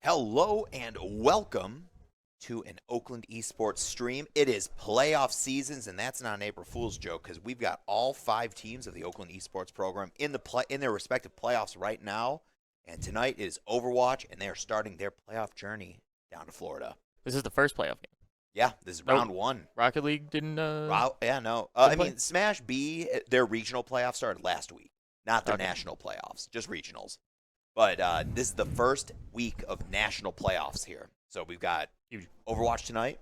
Hello and welcome to an Oakland esports stream. It is playoff seasons, and that's not an April Fool's joke because we've got all 5 teams of the Oakland esports program in their respective playoffs right now. And tonight is Overwatch, and they are starting their playoff journey down to Florida. This is the first playoff game. Yeah, this is Nope. round one. Rocket League didn't. Yeah, no. Didn't I play? mean, Smash B, their regional playoffs started last week, not their Okay. national playoffs, just regionals. But this is the first week of national playoffs here. So we've got Huge. Overwatch tonight,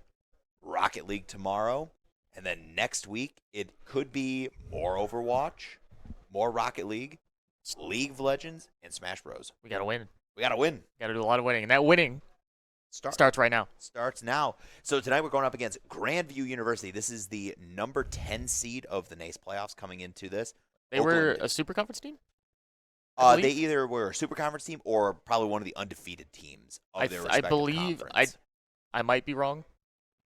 Rocket League tomorrow, and then next week it could be more Overwatch, more Rocket League, League of Legends, and Smash Bros. We gotta win. We got to win. Gotta do a lot of winning, and that winning starts right now. Starts now. So tonight we're going up against Grandview University. This is the number 10 seed of the NACE playoffs coming into this. They were Oakland- a super conference team. I They believe? either were a super conference team or probably one of the undefeated teams of their I respective believe conference. I might be wrong,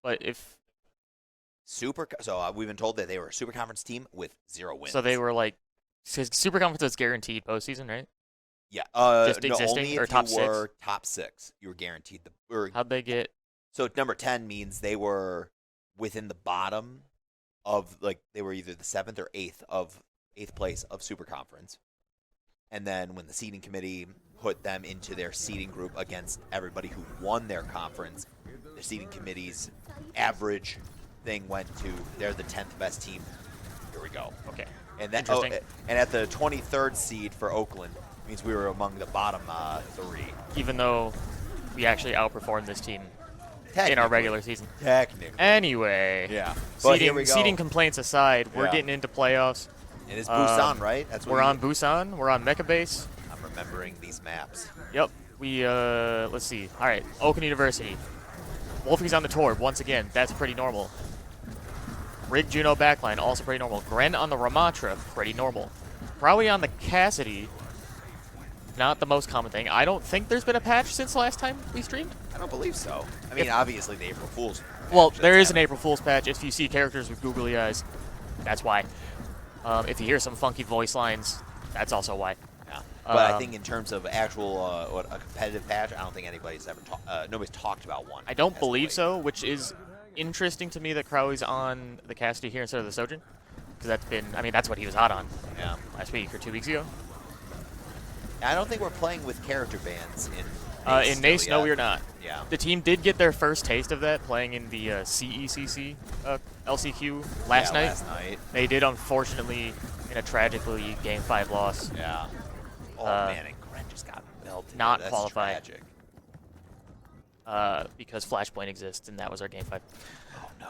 but if We've been told that they were a super conference team with 0 wins. so, they were like super conference is guaranteed postseason, right? Yeah. Just No, existing only or if top you six? were top 6, you were guaranteed How'd they get? So number 10 means they were within the bottom of, like, they were either the 7th or 8th place of super conference. And then when the seeding committee put them into their seeding group against everybody who won their conference, the seeding committee's average thing went to they're the 10th best team. Here we go. Okay, And that, Interesting. and at the 23rd seed for Oakland means we were among the bottom 3. even though we actually outperformed this team in our Technically. regular season. Technically. Anyway, Yeah. But here we go. seeding complaints aside, we're Yeah. getting into playoffs. And it's Busan, right? That's what We're on Busan. We're on Mecha Base. I'm remembering these maps. Yep. We let's see. All right, Oakland University. Wolfie's on the tour once again. That's pretty normal. Rig Juno backline, also pretty normal. Gren on the Ramatra, pretty normal. Probably on the Cassidy. Not the most common thing. I don't think there's been a patch since last time we streamed. I don't believe so. I mean, obviously the April Fool's. Well, patch there that's is an April Fool's patch. If you see characters with googly eyes, that's why. If you hear some funky voice lines, that's also why. happening. Yeah. But I Um, think in terms of actual a competitive patch, I don't think anybody's ever nobody's talked about one. I don't as of believe late. so, which is interesting to me that Crowley's on the Cassidy here instead of the Sojourn. Because that's what he was hot on Yeah. last week or 2 weeks ago. I don't think we're playing with character bans in In NACE, no, we're not. Yeah. The team did get their first taste of that playing in the CECC LCQ last night. Last night. They did, unfortunately, in a tragically Game 5 loss. Yeah. Oh Uh, man, and Gren just got melted. not That's qualified. Tragic. Because Flashpoint exists, and that was our Game 5. Oh no.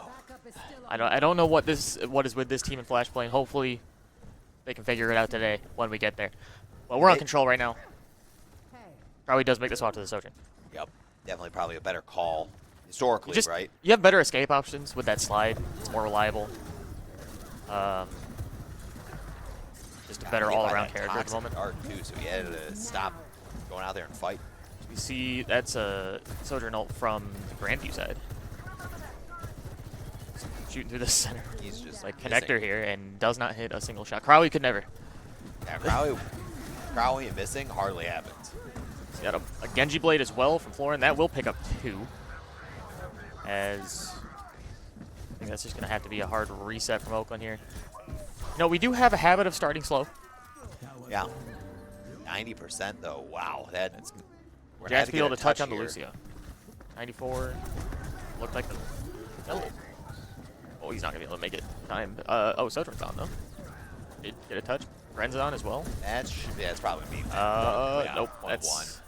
I don't know what is with this team in Flashpoint. Hopefully, they can figure it out today when we get there. Well, we're on control right now. Probably does make this off to the Sojourn. Yep. Definitely probably a better call historically, right? You have better escape options with that slide. It's more reliable. Just a better Hit by all-around that character at the toxic moment. dart, too, so he had to stop going out there and fight. You see, that's a Sojourn ult from the Grandview side. Shooting through the center. He's just Like missing. connector here and does not hit a single shot. Crowley could never. Yeah, Crowley and missing hardly happens. He's got a Genji Blade as well from Florin. That will pick up 2. As I think that's just going to have to be a hard reset from Oakland here. No, we do have a habit of starting slow. Yeah. 90% though. Wow. That's. We're gonna Jack's have to be get able a to touch on the here. Lucio. 94. Looked like the. Oh, he's not going to be able to make it in time. Sojourn's on though. Did get a touch. Gren's on as well. That's probably me. Nope. 1-1. That's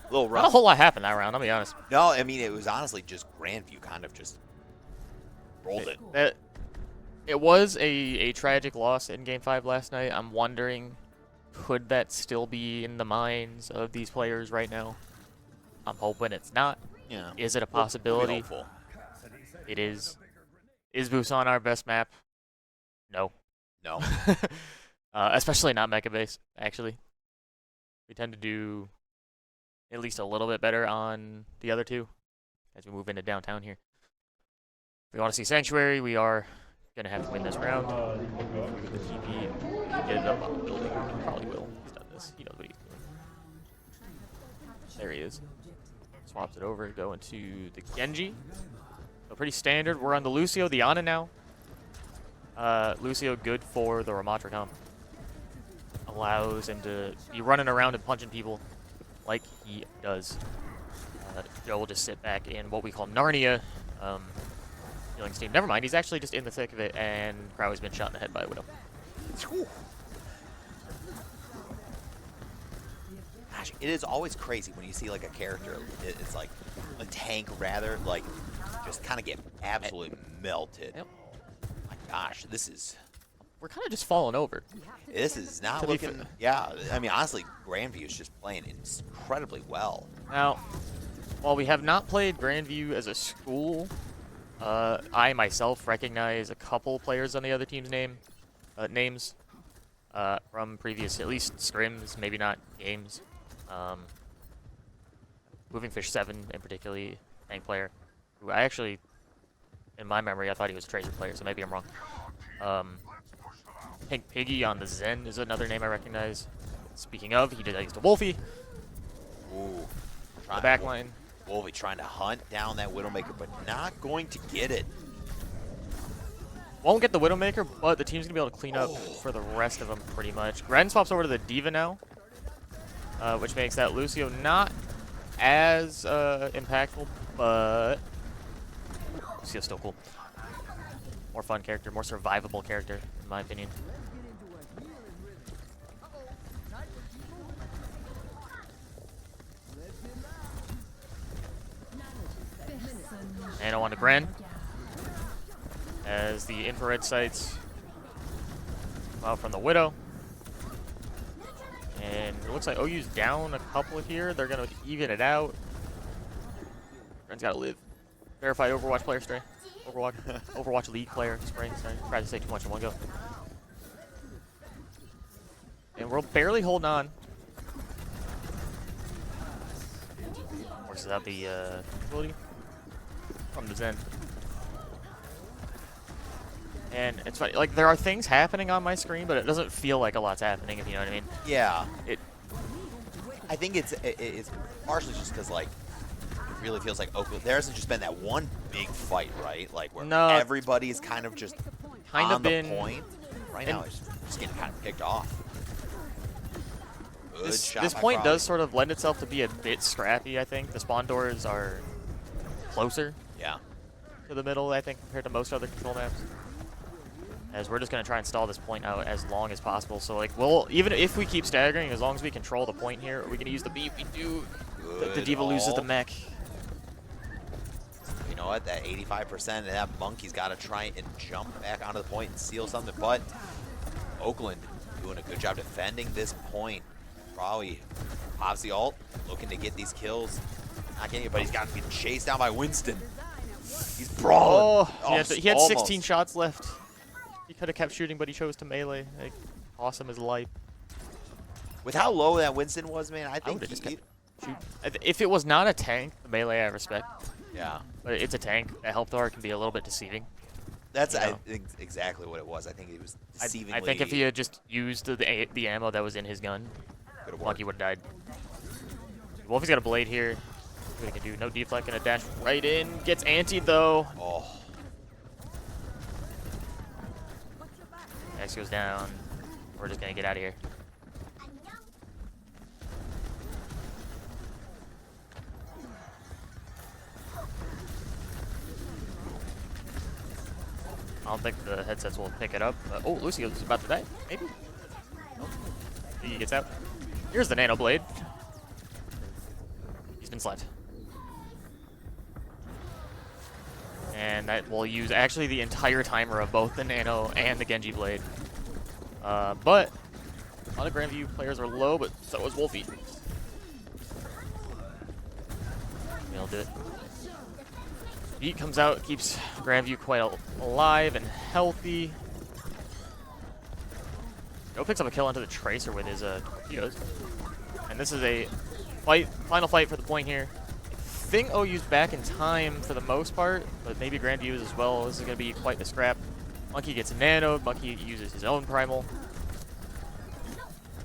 A little not a rough. whole lot happened that round. I'll be honest. No, I mean it was honestly just Grandview kind of just rolled it. It was a tragic loss in Game 5 last night. I'm wondering, could that still be in the minds of these players right now? I'm hoping it's not. Yeah. Is it a We'll be possibility? hopeful. It is. Is Busan our best map? No. No. Especially not Mecha Base, actually. We tend to do at least a little bit better on the other two as we move into downtown here. If we want to see Sanctuary, we are going to have to win this round. With the TP, get it up on the building. He probably will. He's done this. He knows what he's doing. There he is. Swaps it over, go into the Genji. So pretty standard. We're on the Lucio, the Ana now. Lucio good for the Ramatra comp. Allows him to be running around and punching people like he does. Joe will just sit back in what we call Narnia. Healing steam. Never mind, he's actually just in the thick of it, and Crowley's been shot in the head by a Widow. Gosh, it is always crazy when you see like a character, it's like a tank rather, like just kind of get absolutely melted. Yep. My gosh, this is We're kind of just falling over. not looking. Yeah, I mean honestly, Grandview is just playing incredibly well. Now, while we have not played Grandview as a school, I myself recognize a couple players on the other team's names from previous, at least scrims, maybe not games. Moving Fish 7 in particularly, tank player, who I actually, in my memory, I thought he was a Tracer player, so maybe I'm wrong. Pink Piggy on the Zen is another name I recognize. Speaking of, he did that to Wolfie. Ooh, The back line. Wolfie trying to hunt down that Widowmaker, but not going to get it. Won't get the Widowmaker, but the team's going to be able to clean up for the rest of them pretty much. Gren swaps over to the Diva now, which makes that Lucio not as impactful, but Lucio's still cool. More fun character, more survivable character, in my opinion. Nano on to Gren, as the infrared sights come out from the Widow. And it looks like OU's down a couple here. They're going to even it out. Gren's got to live. Verified Overwatch player stray. Overwatch League player spray. Sorry, tried to say too much in one go. And we're barely holding on. Forces out the ability from the Zen. And it's funny, like, there are things happening on my screen, but it doesn't feel like a lot's happening, if you know what I mean. Yeah. I think it's partially just because, like, it really feels like Oakland. There hasn't just been that one big fight, right? Like, where everybody's kind of just on the point. Right now, it's just getting kind of picked off. Good shot this by point Crowley. does sort of lend itself to be a bit scrappy, I think. The spawn doors are closer to the middle, I think, compared to most other control maps. As we're just going to try and stall this point out as long as possible. So, like, even if we keep staggering, as long as we control the point here, we're going to use the beat. We do. The Diva loses the mech. You know what? That 85%, and that Monkey's got to try and jump back onto the point and seal something. But Oakland doing a good job defending this point. Probably pops the ult, looking to get these kills. Not getting it, but he's got to be chased down by Winston. He's brawling. He had 16 shots left. He could have kept shooting, but he chose to melee. Like, awesome as life. With how low that Winston was, man, I think just kept shooting. If it was not a tank, the melee I respect. Yeah. But it's a tank. That health bar can be a little bit deceiving. That's I think exactly what it was. I think it was deceivingly. I think if he had just used the ammo that was in his gun, Monkey would have died. Wolfie's got a blade here. What he can do? No deflect, gonna dash right in. Gets antied though. Oh. X goes down. We're just gonna get out of here. I don't think the headsets will pick it up. Oh, Lucio's about to die. Maybe. Oh. He gets out. Here's the Nano Blade. He's been slapped. And that will use actually the entire timer of both the Nano and the Genji Blade. But a lot of Grandview players are low, but so is Wolfie. He'll do it. Beat comes out, keeps Grandview quite alive and healthy. Joe picks up a kill onto the Tracer with his torpedoes. And this is a final fight for the point here. I think OU's back in time for the most part, but maybe Grandview's as well. This is going to be quite the scrap. Monkey gets nanoed. Monkey uses his own primal.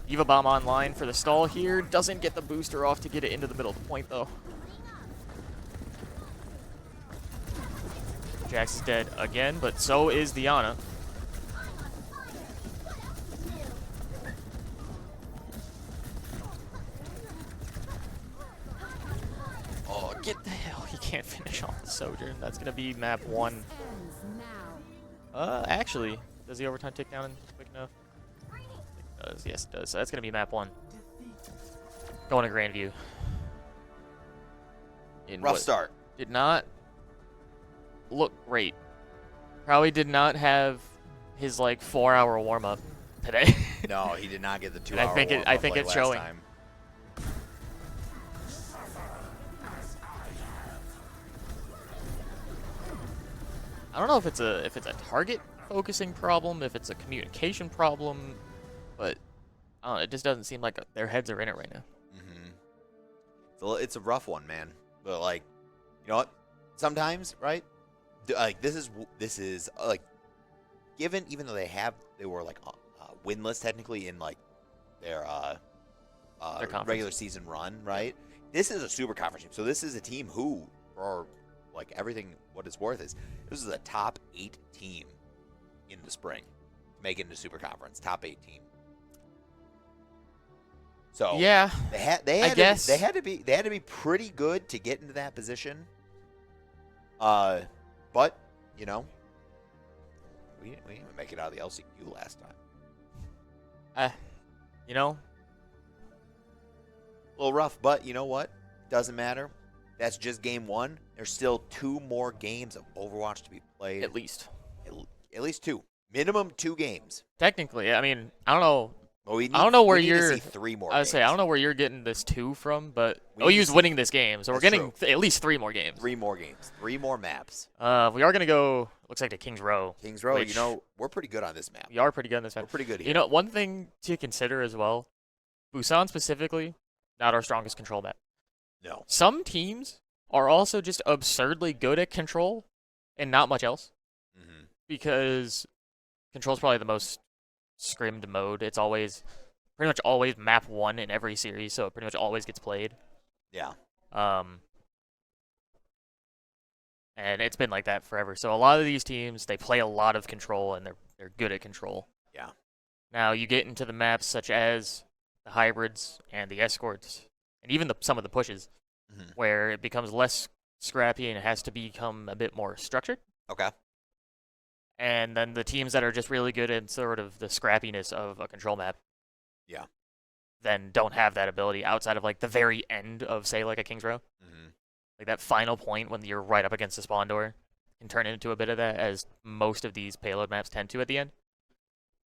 Eva Bomb online for the stall here. Doesn't get the booster off to get it into the middle of the point, though. Jax is dead again, but so is Diana. Oh, get the hell. He can't finish off the Sojourn. That's going to be map 1. Actually, does the overtime tick down quick enough? It does. Yes, it does. So that's going to be map 1. Going to Grandview. Rough start. Did not look great. Probably did not have his like 4-hour warm up today. No, he did not get the 2-hour. I think it's showing. Time. I don't know if it's a target focusing problem, if it's a communication problem, but I don't know, it just doesn't seem like their heads are in it right now. So it's a rough one, man. But like, you know what? Sometimes, right? Like this is like, given even though they were like winless technically in like their regular season run, right? This is a super conference team. So this is a team who, for like everything what it's worth, this is a top 8 team in the spring to make it into super conference. Top 8 team. So yeah, they had to be pretty good to get into that position. But you know, we didn't even make it out of the LCQ last time. You know, a little rough, but you know what? Doesn't matter. That's just game 1. There's still 2 more games of Overwatch to be played. at least. At least 2. Minimum 2 games. Technically, I mean, I don't know. Well, I don't know where we need you're. to see 3 more. I would say I don't know where you're getting this 2 from, but OU's winning this game, so we're getting at least 3 more games. 3 more games. 3 more maps. We are gonna go. Looks like to Kings Row. Kings Row. You know, we're pretty good on this map. We are pretty good on this map. We're pretty good here. You know, one thing to consider as well. Busan specifically, not our strongest control map. No. Some teams are also just absurdly good at control, and not much else. Because control's probably the most scrimmed mode. It's always. Pretty much always map 1 in every series, so it pretty much always gets played. Yeah. And it's been like that forever. So a lot of these teams, they play a lot of control, and they're good at control. Yeah. Now you get into the maps such as the hybrids and the escorts, and even some of the pushes, where it becomes less scrappy and it has to become a bit more structured. Okay. And then the teams that are just really good at sort of the scrappiness of a control map. Yeah. Then don't have that ability outside of like the very end of say like a Kings Row. Like that final point when you're right up against the spawn door can turn into a bit of that, as most of these payload maps tend to at the end.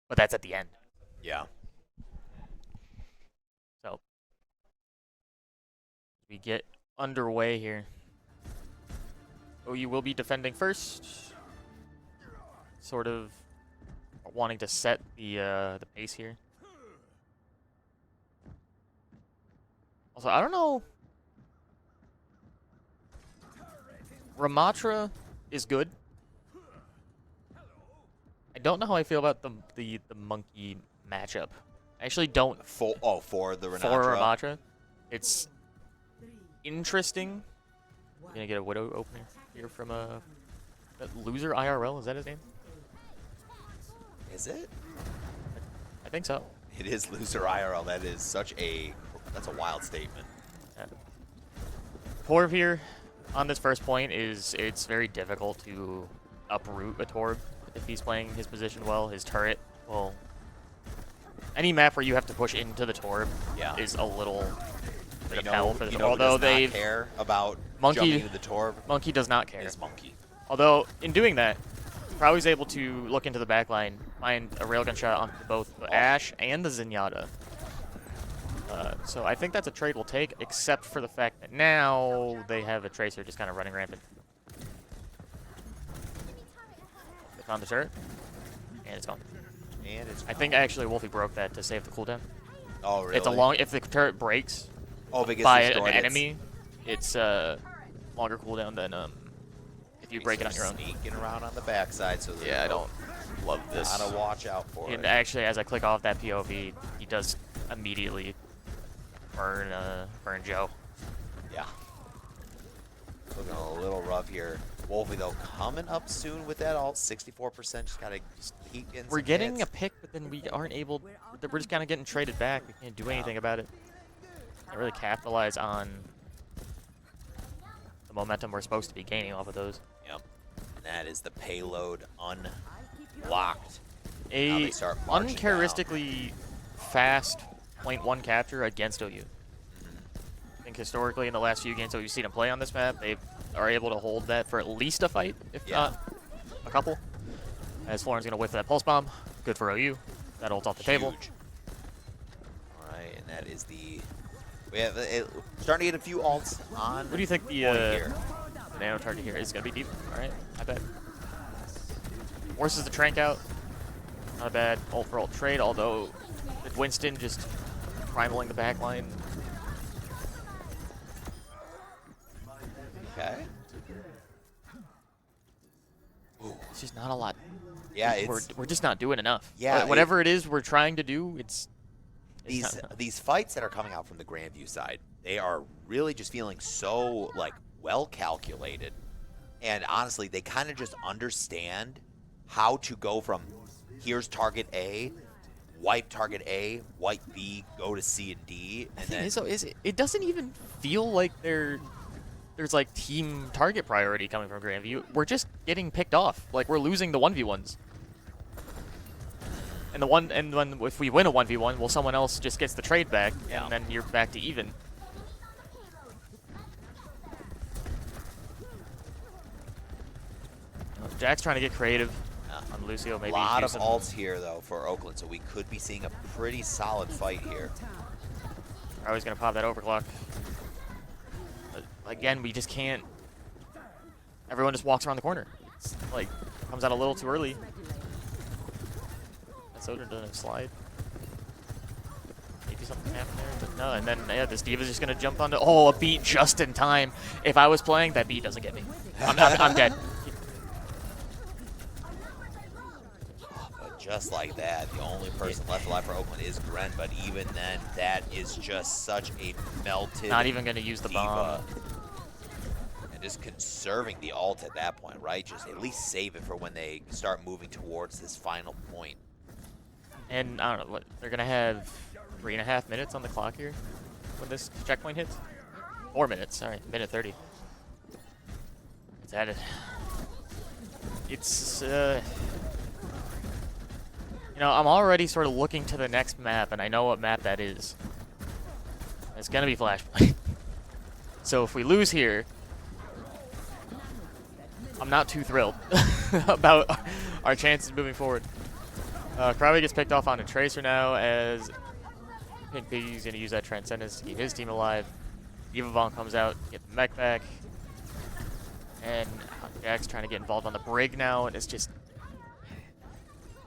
But that's at the end. Yeah. So we get underway here. OU will be defending first. Sort of wanting to set the pace here. Also, I don't know. Ramatra is good. I don't know how I feel about the monkey matchup. I actually don't. For the Ramatra. For Ramatra, it's interesting. I'm gonna get a Widow opener here from that loser IRL. Is that his name? Is it? I think so. It is loser IRL. That is that's a wild statement. Yeah. Torb here on this first point it's very difficult to uproot a Torb if he's playing his position well. His turret, well, any map where you have to push into the Torb is a little bit of hell for the Torb. Although they care about Monkey jumping into the Torb. Monkey does not care. It's Monkey. Although in doing that, Probably was able to look into the back line, find a railgun shot on both the Ashe and the Zenyatta. So I think that's a trade we'll take, except for the fact that now they have a Tracer just kind of running rampant. They found the turret, and it's gone. I think actually Wolfie broke that to save the cooldown. Oh, really? It's if the turret breaks by an enemy, it's longer cooldown than if you break it on your own. Sneaking around on the backside, so yeah, I don't. Love this. Gotta watch out for And it. actually, as I click off that POV, he does immediately burn Joe. Yeah. Looking a little rough here. Wolfie, though, coming up soon with that ult. 64%. Just gotta keep getting We're some getting hits. a pick, but then we aren't able. We're just kind of getting traded back. We can't do anything about it. Can't really capitalize on the momentum we're supposed to be gaining off of those. Yep. And that is the payload unlocked. Now A they start marching down. uncharacteristically fast .1 capture against OU. I think historically in the last few games that we've seen them play on this map, they are able to hold that for at least a fight, if not a couple. As Florin's going to whiff that pulse bomb. Good for OU. That ult's off the table. All right, and that is the... We have starting to get a few ults on. What do you think the nano target here is going to be? Deep. All right, I bet. Forces the Trank out. Not a bad ult for ult trade, although with Winston just primaling the backline. Okay. It's just not a lot. Yeah, it's... We're just not doing enough. Yeah, whatever it is we're trying to do, it's these fights that are coming out from the Grandview side, they are really just feeling so like well calculated, and honestly, they kind of just understand how to go from here's target A, wipe target A, wipe B, go to C and D, and then it doesn't even feel like there's like team target priority coming from Grandview. We're just getting picked off. Like we're losing the 1v1s. And when if we win a 1v1, well, someone else just gets the trade back, and then you're back to even. Jack's trying to get creative on Lucio. Maybe a lot of ults here though for Oakland, so we could be seeing a pretty solid fight here. I was gonna pop that overclock. But again, we just can't. Everyone just walks around the corner. It's like comes out a little too early. Soda doesn't slide. Maybe something happened there, but no. And then this D.Va's just gonna jump onto. Oh, a beat just in time. If I was playing, that beat doesn't get me. I'm dead. But just like that, the only person left alive for Oakland is Gren. But even then, that is just such a melted. Not even gonna use the bomb. And just conserving the ult at that point, right? Just at least save it for when they start moving towards this final point. And I don't know what they're gonna have 3.5 minutes on the clock here when this checkpoint hits. 4 minutes, sorry, minute 30. It's added. It's you know, I'm already sort of looking to the next map, and I know what map that is. It's gonna be Flashpoint. So if we lose here, I'm not too thrilled about our chances moving forward. Crowley gets picked off on a Tracer now as Pink Piggy's going to use that Transcendence to keep his team alive. Evavon comes out, get the mech back. And Jack's trying to get involved on the Brig now, and it's just...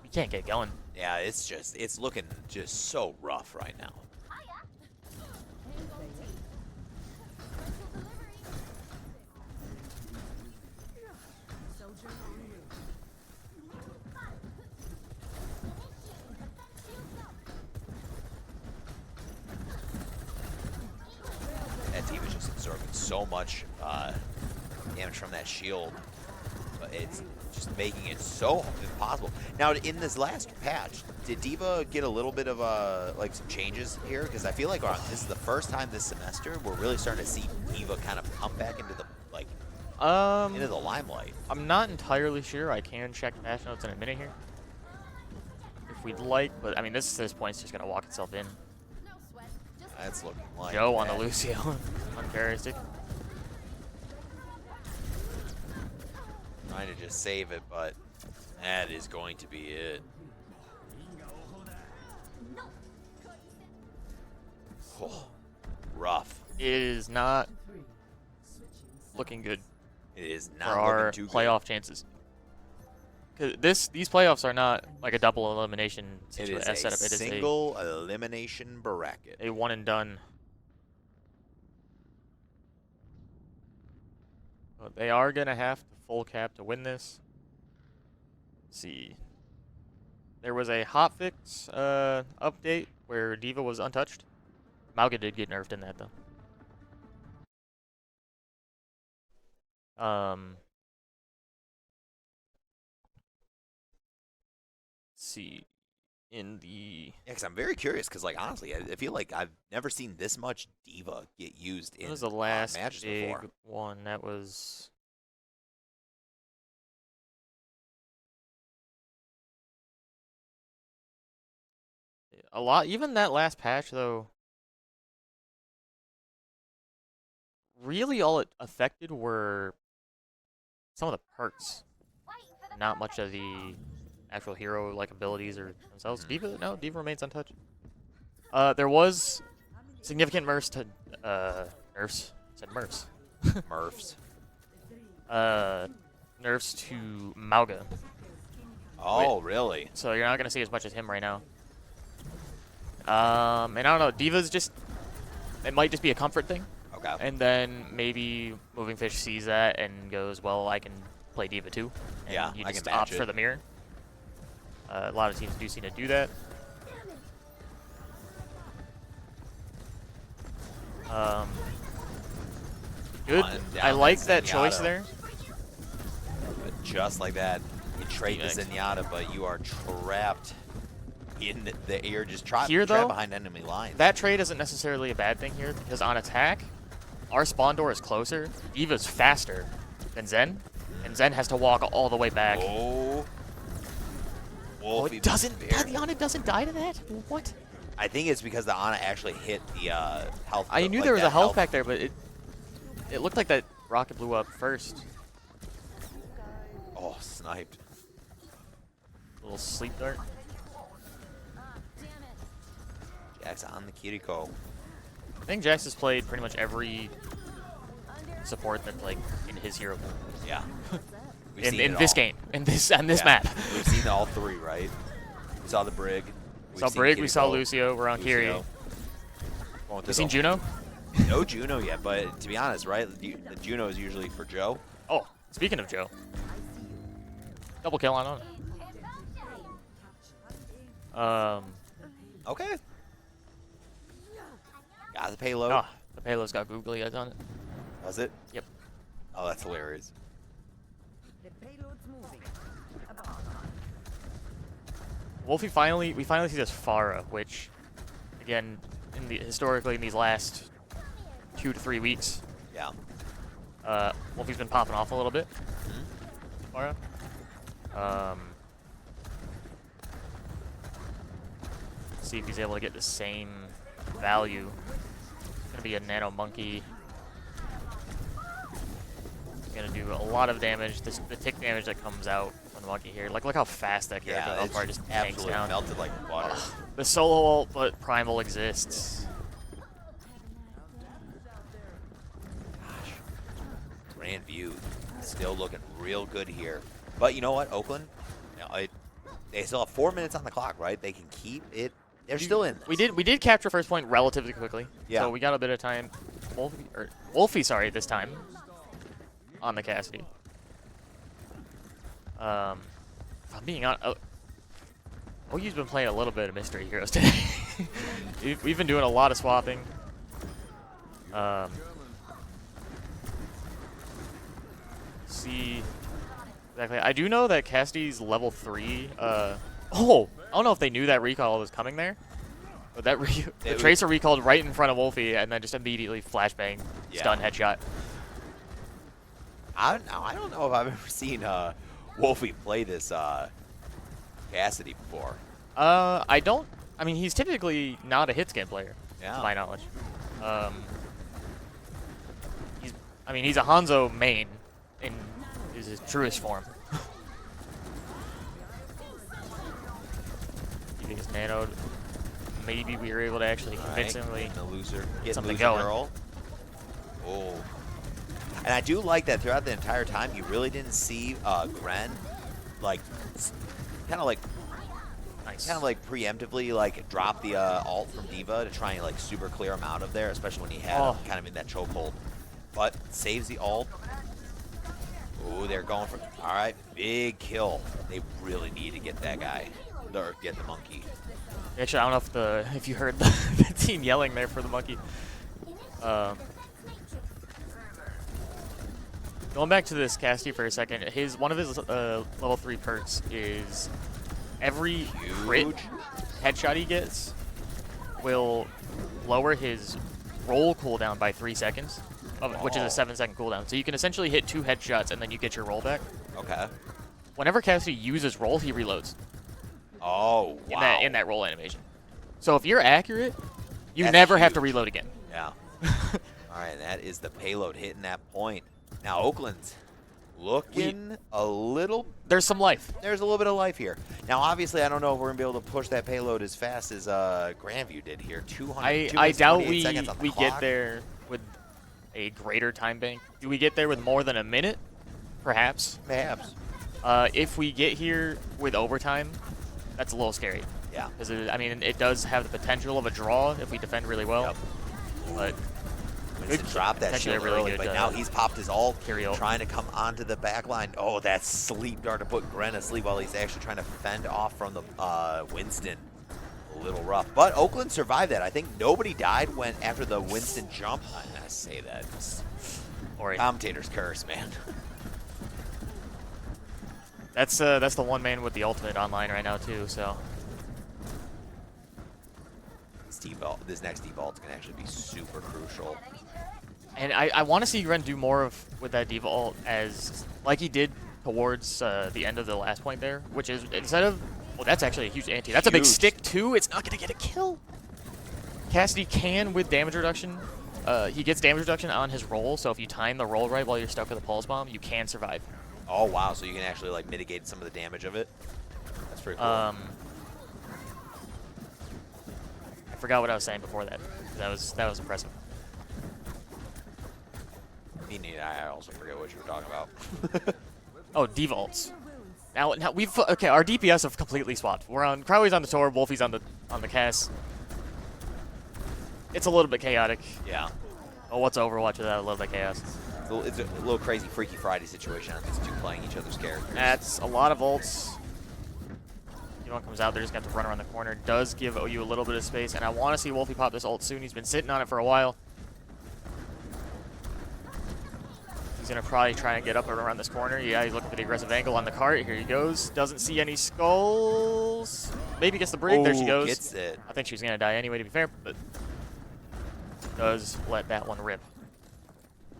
We can't get going. Yeah, it's looking just so rough right now. That team is just absorbing so much damage from that shield, but it's just making it so impossible. Now, in this last patch, did D.Va get a little bit of like some changes here? Because I feel like this is the first time this semester we're really starting to see D.Va kind of come back into the into the limelight. I'm not entirely sure. I can check patch notes in a minute here, if we'd like. But I mean, this point's just gonna walk itself in. That's looking like Joe on the Lucio, uncharacteristic. Trying to just save it, but that is going to be it. Oh, rough. It is not looking good. It is for not our looking too playoff chances. Because these playoffs are not like a double elimination good. It is setup. a single elimination bracket. A one and done. But they are gonna have to full cap to win this. Let's see, there was a hotfix update where D.Va was untouched. Mauga did get nerfed in that though. Let's see. In the Yeah, because I'm very curious. Because like honestly, I feel like I've never seen this much D.Va get used in what was the last matches big before. one? That was a lot. Even that last patch though, really all it affected were some of the perks, not much of the actual hero like abilities or themselves. D.Va remains untouched. There was significant nerfs to nerfs. Said Murphs. Murphs. Nerfs to Mauga. Oh, really? So you're not gonna see as much as him right now. And I don't know. D.Va's just it might just be a comfort thing. Okay. And then maybe Moving Fish sees that and goes, well, I can play D.Va too. And Yeah, you I just can match opt for it. the mirror. A lot of teams do seem to do that. Good. I like that choice Zenyatta. there. But just like that, you trade the Yikes. Zenyatta, but you are trapped in the air, just Here, trapped though, behind enemy lines. That trade isn't necessarily a bad thing here because on attack, our spawn door is closer. D.Va's faster than Zen, and Zen has to walk all the way back. Oh. Oh, Wolfie it doesn't. Bear. The Ana doesn't die to that. What? I think it's because the Ana actually hit the health. I knew like there was that a health back there, but it looked like that rocket blew up first. Oh, sniped. Little sleep dart. Jack's on the Kiriko. I think Jax has played pretty much every support that's like in his hero pool. Yeah. We've seen in it this all. game, on this Yeah. map. We've seen all three, right? We saw the Brig. We saw Brig, we saw Lucio, we're on Kiri. You seen Juno? No Juno yet, but to be honest, right? The Juno is usually for Joe. Oh, speaking of Joe. Double kill on Ana. Okay. Got the payload. Ah, the payload's got googly eyes on it. Was it? Yep. Oh, that's hilarious. Wolfie we finally see this Pharah, which, again, historically in these last 2 to 3 weeks, Yeah. Wolfie's been popping off a little bit. Pharah. See if he's able to get the same value. It's gonna be a nano monkey. He's gonna do a lot of damage. The tick damage that comes out from the monkey here. Like, look how fast that character Yeah, Elfar it's just tanks absolutely down. melted like butter. The solo ult, but Primal exists. Gosh. Grand View. Still looking real good here. But you know what, Oakland? You know, they still have 4 minutes on the clock, right? They can keep it. They're still in this. We did capture first point relatively quickly. Yeah. So we got a bit of time. Wolfie, sorry, this time on the Cassidy. If I'm being honest, OU's been playing a little bit of Mystery Heroes today. We've been doing a lot of swapping. See exactly. I do know that Cassidy's level 3. Oh, I don't know if they knew that recall was coming there. But that the Tracer recalled right in front of Wolfie and then just immediately flashbang, stun headshot. I don't know if I've ever seen Wolfie play this Cassidy before. I mean, he's typically not a hit scan player, Yeah. to my knowledge. He's a Hanzo main in his truest form. You think it's nanoed? Maybe we were able to actually convincingly the loser, get something loser going. girl. Oh, and I do like that throughout the entire time you really didn't see Gren like kind of like preemptively like drop the ult from D.Va to try and like super clear him out of there, especially when he had him kind of in that chokehold. But saves the ult. Oh, they're going for all right, big kill. They really need to get that guy. or get the monkey. Actually, I don't know if you heard the team yelling there for the monkey. Going back to this Cassidy for a second, one of his level 3 perks is every crit headshot he gets will lower his roll cooldown by 3 seconds, which is a 7-second cooldown. So you can essentially hit 2 headshots and then you get your roll back. Okay. Whenever Cassidy uses roll, he reloads. Oh, wow. In that roll animation. So if you're accurate, you That's never have to huge. reload again. Yeah. All right, that is the payload hitting that point. Now Oakland's looking a little. There's some life. There's a little bit of life here. Now, obviously, I don't know if we're gonna be able to push that payload as fast as Grandview did here. 200. I doubt we seconds on the get clock. there with a greater time bank. Do we get there with more than a minute? Perhaps. Perhaps. If we get here with overtime, that's a little scary. Yeah. Because I mean, it does have the potential of a draw if we defend really well. Yep. But Winston dropped that potentially shield a really early, good, but now he's popped his ult, carry ult. trying to come onto the back line. Oh, that sleep dart to put Gren asleep while he's actually trying to fend off from the Winston. A little rough, but Oakland survived that. I think nobody died when after the Winston jump. I say that. Or Commentator's curse, man. that's the one man with the ultimate online right now too. So This next default is gonna actually be super crucial. and I want to see Gren do more with that diva ult as like he did towards the end of the last point there, which is instead of that's actually a huge anti. That's a big Huge. stick too. It's not gonna get a kill. Cassidy can with damage reduction. He gets damage reduction on his roll, so if you time the roll right while you're stuck with a pulse bomb, you can survive. Oh wow, so you can actually like mitigate some of the damage of it. That's pretty cool. I forgot what I was saying before that. That was impressive. I also forget what you were talking about. Oh, devaults. Now we've okay. Our DPS have completely swapped. We're on Crowley's on the Tor, Wolfie's on the cast. It's a little bit chaotic. Yeah. Oh, what's Overwatch without a little bit of chaos? It's a little crazy Freaky Friday situation on these two playing each other's characters. That's a lot of ults. One comes out there, just got to run around the corner. Does give OU a little bit of space, and I want to see Wolfie pop this ult soon. He's been sitting on it for a while. He's going to probably try and get up and around this corner. Yeah, he's looking for the aggressive angle on the cart. Here he goes. Doesn't see any skulls. Maybe gets the brig. There she goes. Gets it. I think she's going to die anyway, to be fair, but does let that one rip.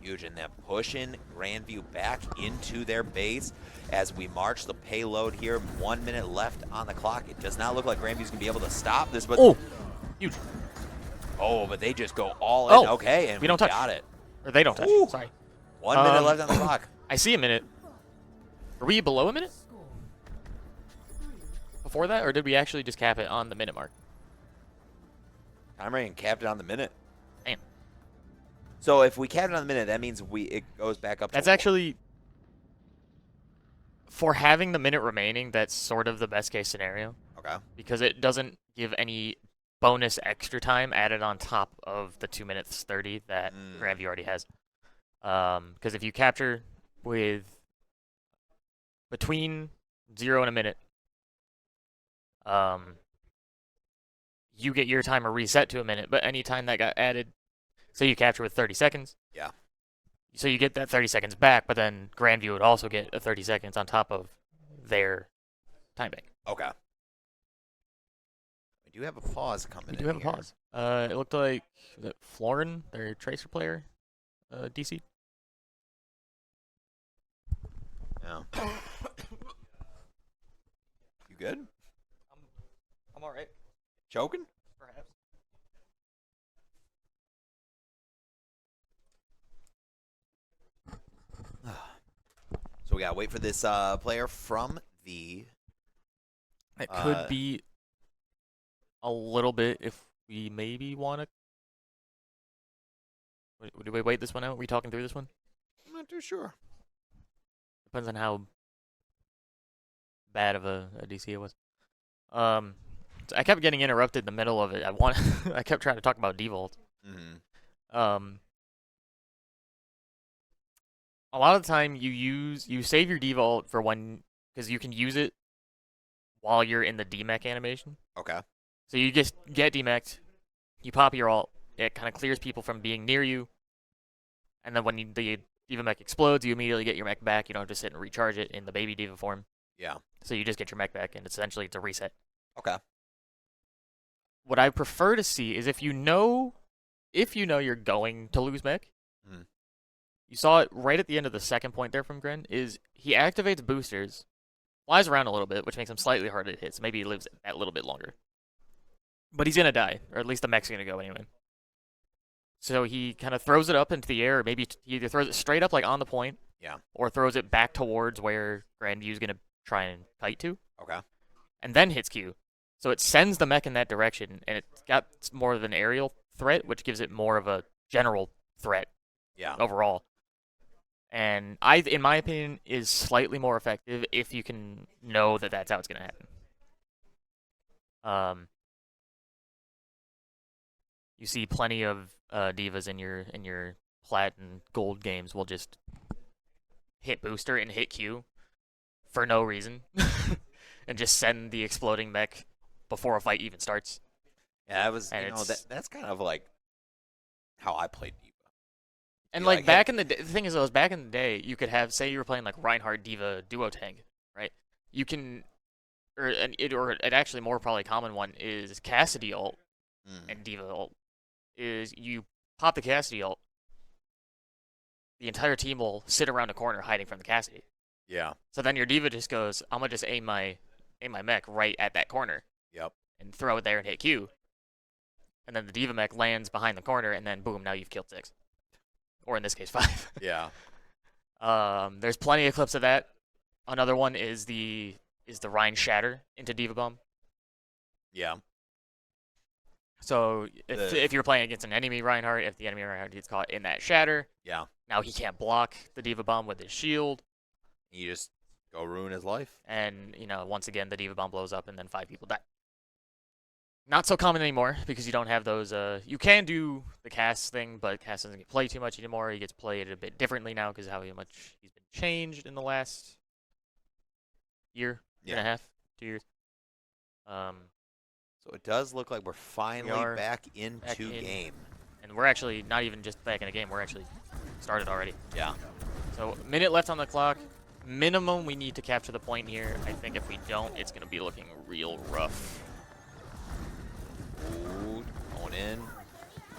Huge, and then pushing Grandview back into their base as we march the payload here. 1 minute left on the clock. It does not look like Grandview's going to be able to stop this, but... Oh, huge. Oh, but they just go all in. Oh, okay, and we don't touch. got it. Or they don't touch. Ooh. Sorry. 1 minute left on the clock. I see a minute. Are we below a minute? Before that, or did we actually just cap it on the minute mark? Time rating capped it on the minute. Damn. So if we cap it on the minute, that means it goes back up to... That's actually... For having the minute remaining, that's sort of the best case scenario. Okay. Because it doesn't give any bonus extra time added on top of the 2 minutes 30 that Grandview already has. Because if you capture with between 0 and a minute, you get your timer reset to a minute, but any time that got added, say you capture with 30 seconds. Yeah. So you get that 30 seconds back, but then Grandview would also get a 30 seconds on top of their time bank. Okay. We do have a pause coming in. We do have a here. pause. It looked like Florin, their Tracer player, DC. Yeah. You good? I'm all right. Choking? Perhaps. So we gotta wait for this player from the... It could be a little bit if we maybe want to... Do we wait this one out? Are we talking through this one? I'm not too sure. Depends on how bad of a DC it was. So I kept getting interrupted in the middle of it. I kept trying to talk about devault. Mm-hmm. A lot of the time you save your devault for when, because you can use it while you're in the demech animation. Okay. So you just get demeched, you pop your ult, it kind of clears people from being near you, and then when the Diva mech explodes, you immediately get your mech back. You don't have to sit and recharge it in the baby Diva form. Yeah. So you just get your mech back, and essentially it's a reset. Okay. What I prefer to see is if you know you're going to lose mech, you saw it right at the end of the second point there from Gren, is he activates boosters, flies around a little bit, which makes him slightly harder to hit, so maybe he lives that little bit longer. But he's going to die, or at least the mech's going to go anyway. So he kind of throws it up into the air, or maybe he either throws it straight up like on the point, or throws it back towards where Grandview's going to try and kite to. Okay. And then hits Q. So it sends the mech in that direction, and it's got more of an aerial threat, which gives it more of a general threat overall. And in my opinion, is slightly more effective if you can know that that's how it's going to happen. You see plenty of divas in your plat and gold games will just hit booster and hit Q for no reason, and just send the exploding mech before a fight even starts. Yeah, that's kind of like how I played Diva. And like back in the day, the thing is, back in the day, you could have, say you were playing like Reinhardt Diva duo tank, right? You can, or an actually more probably common one is Cassidy ult and Diva ult. Is you pop the Cassidy ult, the entire team will sit around a corner hiding from the Cassidy. Yeah. So then your Diva just goes, I'm gonna just aim my mech right at that corner. Yep. And throw it there and hit Q. And then the Diva mech lands behind the corner, and then boom, now you've killed 6. Or in this case, 5. Yeah. There's plenty of clips of that. Another one is the Rhine Shatter into Diva Bomb. Yeah. So if you're playing against an enemy Reinhardt, if the enemy Reinhardt gets caught in that Shatter, now he can't block the Diva Bomb with his shield. You just go ruin his life. And, once again, the Diva Bomb blows up and then 5 people die. Not so common anymore because you don't have those. You can do the Cass thing, but Cass doesn't get played too much anymore. He gets played a bit differently now because of how much he's been changed in the last year and a half, 2 years. So it does look like we're finally back into game. And we're actually not even just back in a game. We're actually started already. Yeah. So minute left on the clock. Minimum, we need to capture the point here. I think if we don't, it's going to be looking real rough. Ooh, going in.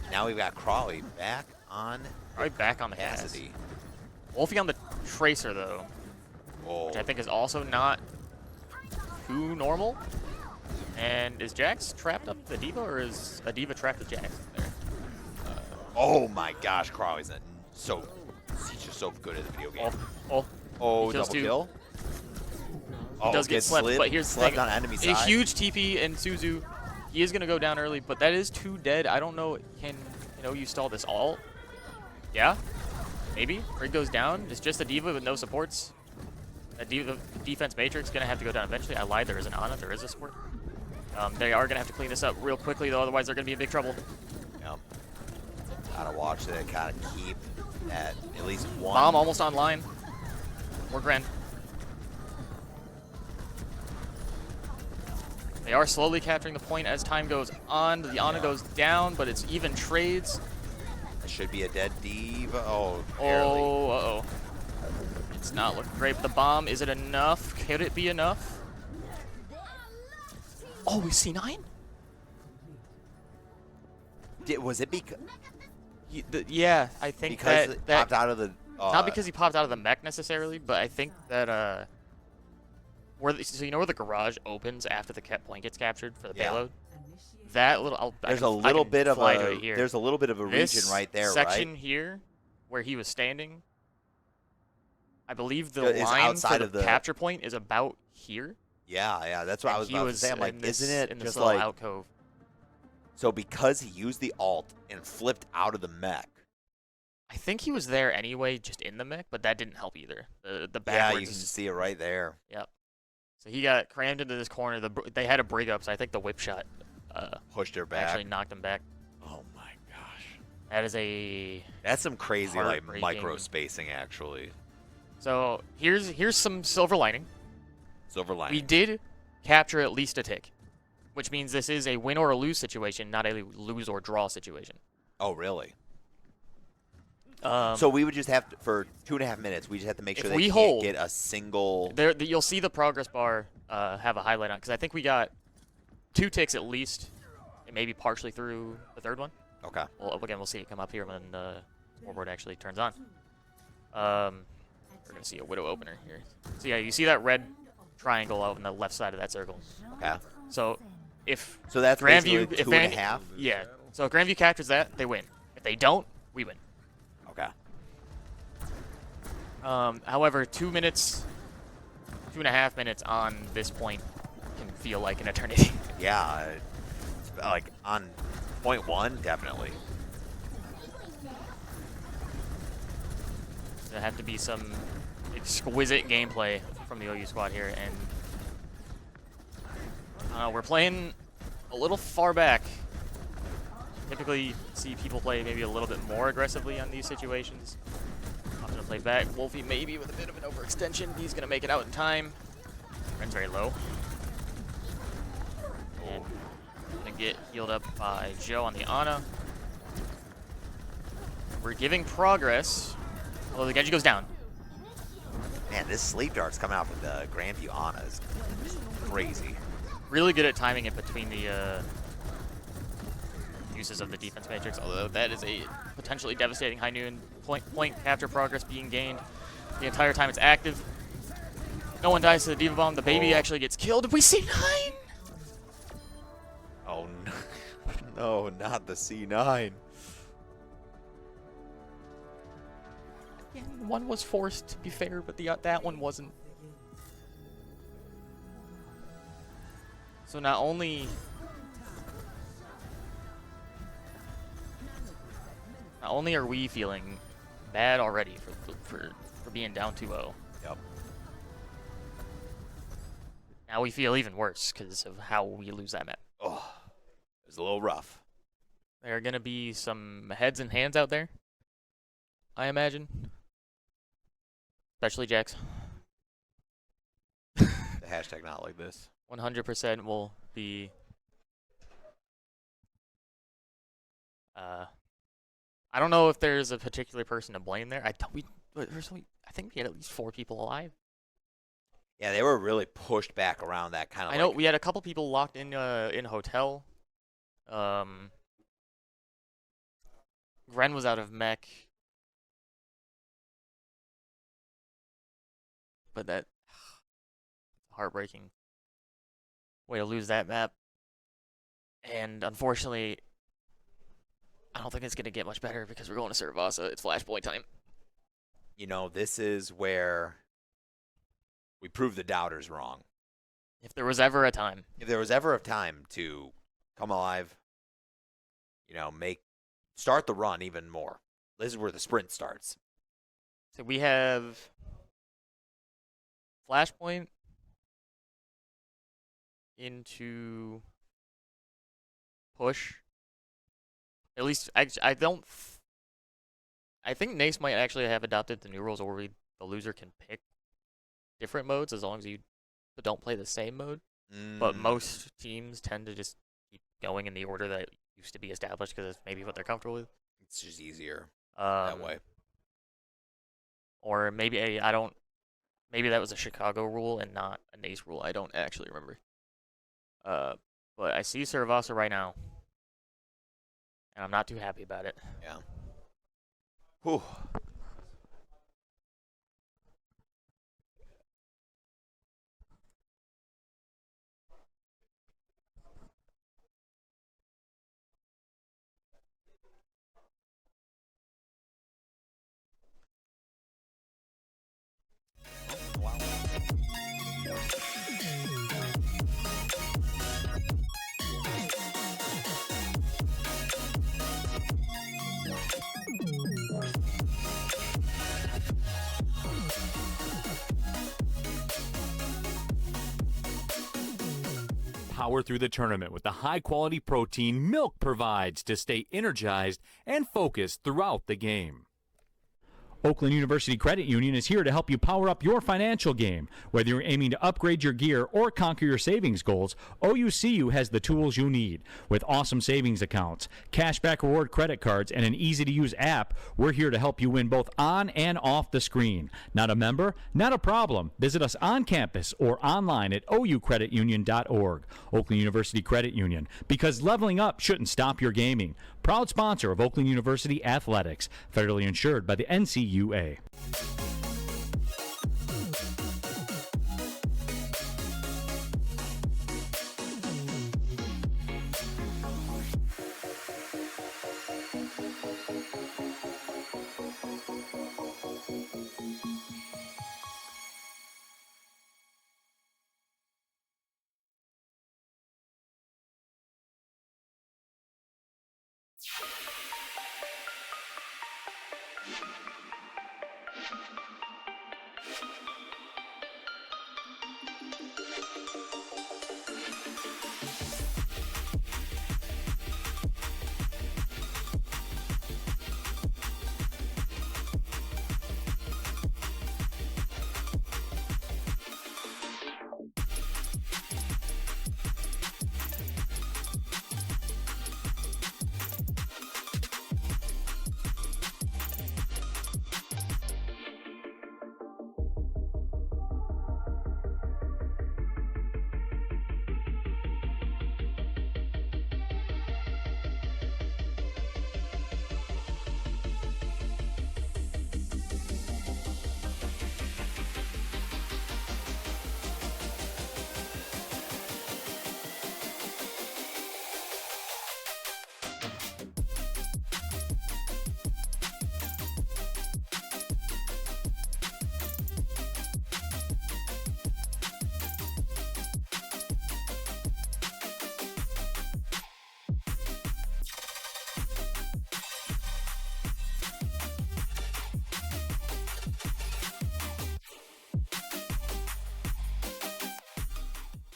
Now we've got Crawley back on the Cassidy. Wolfie on the Tracer, though. Oh. Which I think is also not too normal. And is Jax trapped up the Diva, or is a Diva trapped with Jax there? Oh my gosh, Crawley's he's just so good at the video game. Oh, double kill. He does get slept, but here's the thing. On enemy side. A huge TP and Suzu. He is going to go down early, but that is 2 dead. I don't know. Can you stall this ult? Yeah, maybe. Rig goes down. It's just a Diva with no supports. A Diva defense matrix going to have to go down eventually. I lied. There is an Ana. There is a support. They are going to have to clean this up real quickly, though. Otherwise, they're going to be in big trouble. Yep. Gotta watch that. Gotta keep at least one. Bomb almost online. Or Gren. They are slowly capturing the point as time goes on. The Ana goes down, but it's even trades. It should be a dead Diva. Oh, barely. Uh-oh. It's not looking great. But the bomb, is it enough? Could it be enough? Oh, we C9? Was it because... Yeah, I think because it popped out of the... not because he popped out of the mech necessarily, but I think that... so you know where the garage opens after the point gets captured for the payload? That little... There's a little bit of a region right there, right? This section here, where he was standing, I believe the line for the capture point is about here. Yeah, that's what I was about to say. I'm like, isn't it in this just little like... alcove? So because he used the ult and flipped out of the mech. I think he was there anyway, just in the mech, but that didn't help either. The backwards. Yeah, you can see it right there. Yep. So he got crammed into this corner. They had a brig up, so I think the whip shot pushed her back. Actually knocked him back. Oh my gosh. That's some crazy like micro spacing actually. So here's some silver lining. Silver lining. We did capture at least a tick, which means this is a win or a lose situation, not a lose or draw situation. Oh, really? So we would just have to, for 2.5 minutes, we just have to make sure they can't get a single. You'll see the progress bar have a highlight on, because I think we got 2 ticks at least, and maybe partially through the third one. Okay. Well, again, we'll see it come up here when the scoreboard actually turns on. We're going to see a Widow opener here. So yeah, you see that red triangle out on the left side of that circle. Okay. So if that's Grandview, basically 2.5? Yeah. So if Grandview captures that, they win. If they don't, we win. Okay. However, 2 minutes, 2.5 minutes on this point can feel like an eternity. Yeah, it's like on point 1, definitely. There have to be some exquisite gameplay from the OU squad here, and we're playing a little far back. Typically see people play maybe a little bit more aggressively on these situations. Often to play back. Wolfie maybe with a bit of an overextension. He's going to make it out in time. Ren's very low. And going to get healed up by Joe on the Ana. We're giving progress. Although the Genji goes down. Man, this sleep dart's coming out from the Grandview Ana is crazy. Really good at timing it between the uses of the defense matrix, although that is a potentially devastating high noon. Point capture progress being gained the entire time it's active. No one dies to the Diva Bomb. The baby actually gets killed. We see 9! Oh, no. No, not the C9. Yeah, one was forced, to be fair, but that one wasn't. So not only are we feeling bad already for being down 2-0. Yep. Now we feel even worse because of how we lose that map. Oh, it was a little rough. There are going to be some heads and hands out there, I imagine. Especially Jax. The hashtag not like this. 100% will be I don't know if there's a particular person to blame there. I think we had at least 4 people alive. Yeah, they were really pushed back around that kind of. I know we had a couple people locked in hotel. Ren was out of mech. But that heartbreaking way to lose that map. And unfortunately, I don't think it's going to get much better because we're going to Cervasa. It's Flashpoint time. You know, this is where we prove the doubters wrong. If there was ever a time. If there was ever a time to come alive, start the run even more. This is where the sprint starts. So we have Flashpoint into push. At least I think NACE might actually have adopted the new rules where the loser can pick different modes as long as you don't play the same mode. But most teams tend to just keep going in the order that used to be established because it's maybe what they're comfortable with. It's just easier that way. Or maybe maybe that was a Chicago rule and not a NACE rule. I don't actually remember. But I see Cervasa right now. And I'm not too happy about it. Yeah. Whew. Power through the tournament with the high-quality protein milk provides to stay energized and focused throughout the game. Oakland University Credit Union is here to help you power up your financial game. Whether you're aiming to upgrade your gear or conquer your savings goals, OUCU has the tools you need. With awesome savings accounts, cashback reward credit cards, and an easy-to-use app, we're here to help you win both on and off the screen. Not a member? Not a problem. Visit us on campus or online at oucreditunion.org. Oakland University Credit Union, because leveling up shouldn't stop your gaming. Proud sponsor of Oakland University Athletics, federally insured by the NCUA.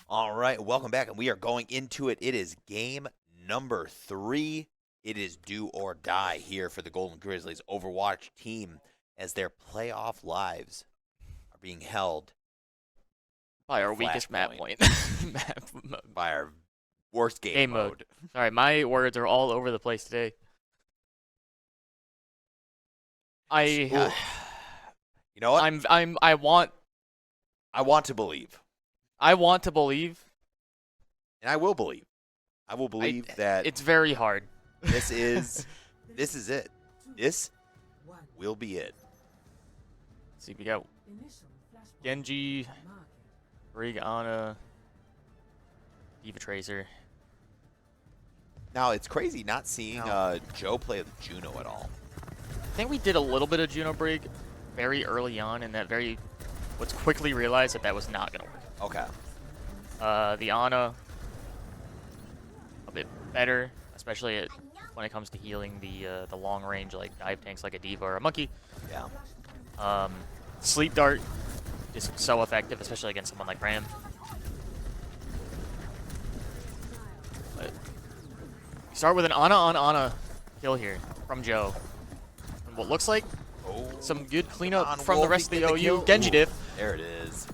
All right, welcome back, and we are going into it. It is game number 3. It is do or die here for the Golden Grizzlies Overwatch team as their playoff lives are being held by our weakest map point. by our worst game mode. Sorry, my words are all over the place today. You know what? I want to believe. I want to believe. And I will believe. I will believe that it's very hard. This is it. This will be it. Let's see, we got Genji, Brig, Ana, Diva Tracer. Now, it's crazy not seeing Joe play with Juno at all. I think we did a little bit of Juno Brig very early on, and let's quickly realize that was not going to work. Okay. The Ana, a bit better, especially when it comes to healing the long range like dive tanks like a Diva or a Monkey. Yeah. Sleep Dart is so effective, especially against someone like Ram. But we start with an Ana on Ana kill here from Joe. And what looks like some good cleanup from the rest of the OU. Genji diff. There it is.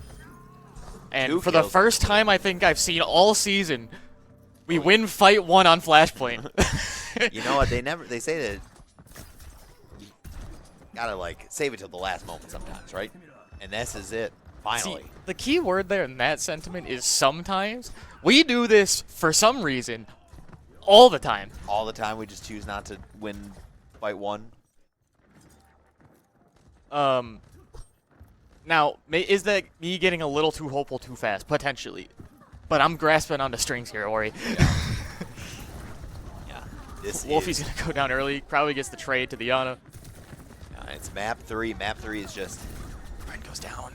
And for the first time I think I've seen all season, we win fight 1 on Flashpoint. You know what? They say that you gotta like save it till the last moment sometimes, right? And this is it. Finally. See, the key word there in that sentiment is sometimes. We do this for some reason all the time. All the time we just choose not to win fight 1. Now, is that me getting a little too hopeful too fast? Potentially. But I'm grasping onto strings here, Ori. Yeah. This Wolfie's going to go down early. Probably gets the trade to the Ana. It's map 3. Map 3 is just... Ren goes down.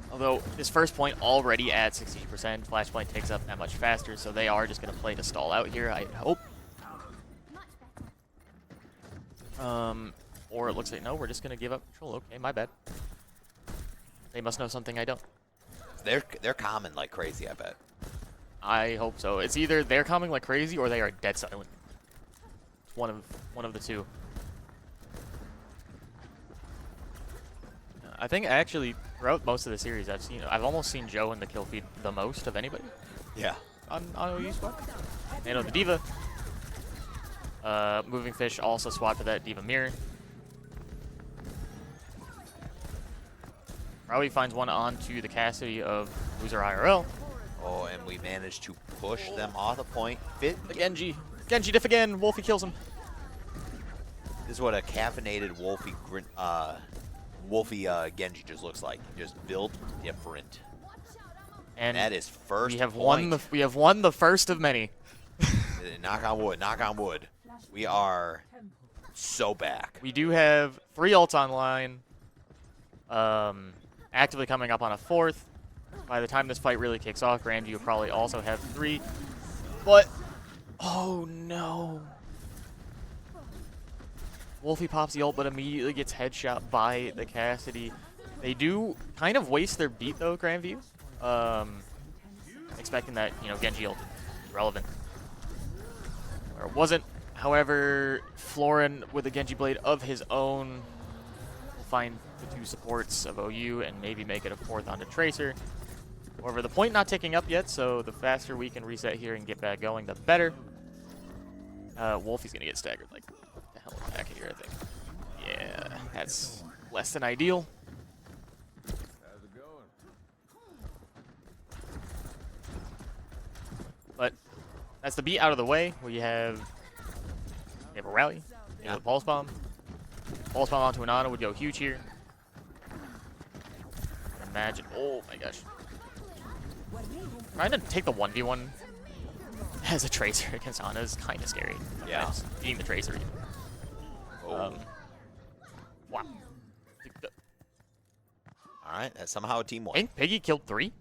Although, this first point already at 60%. Flashpoint takes up that much faster, so they are just going to play to stall out here, I hope. Or it looks like, no, we're just going to give up control. Okay, my bad. They must know something I don't. They're common like crazy, I bet. I hope so. It's either they're coming like crazy or they are dead silent. It's one of the two. I think actually throughout most of the series, I've almost seen Joe in the kill feed the most of anybody Yeah. on OU squad. And the Diva. Moving Fish also swapped to that Diva mirror. Probably finds one onto the Cassidy of Loser IRL. Oh, and we managed to push them off the point. Fit. The Genji. Genji diff again. Wolfie kills him. This is what a caffeinated Wolfie Genji just looks like. Just built different. And that is first. We have won the first of many. Knock on wood. Knock on wood. We are so back. We do have 3 ults online. Actively coming up on a 4th. By the time this fight really kicks off, Grandview will probably also have 3. But oh no. Wolfie pops the ult, but immediately gets headshot by the Cassidy. They do kind of waste their beat, though, Grandview. Expecting that, Genji ult is relevant. Or it wasn't. However, Florin, with a Genji Blade of his own, will find the 2 supports of OU and maybe make it a 4th onto Tracer. However, the point not ticking up yet, so the faster we can reset here and get back going, the better. Wolfie's going to get staggered like the hell back here, I think. Yeah, that's less than ideal. But that's the beat out of the way. We have a rally. You have a pulse bomb. Pulse bomb onto an auto would go huge here. Imagine. Oh my gosh. Trying to take the 1v1 as a Tracer against Ana is kind of scary. Yeah. Beating the Tracer. Oh. Wow. Alright, that's somehow a team I won. think Piggy killed 3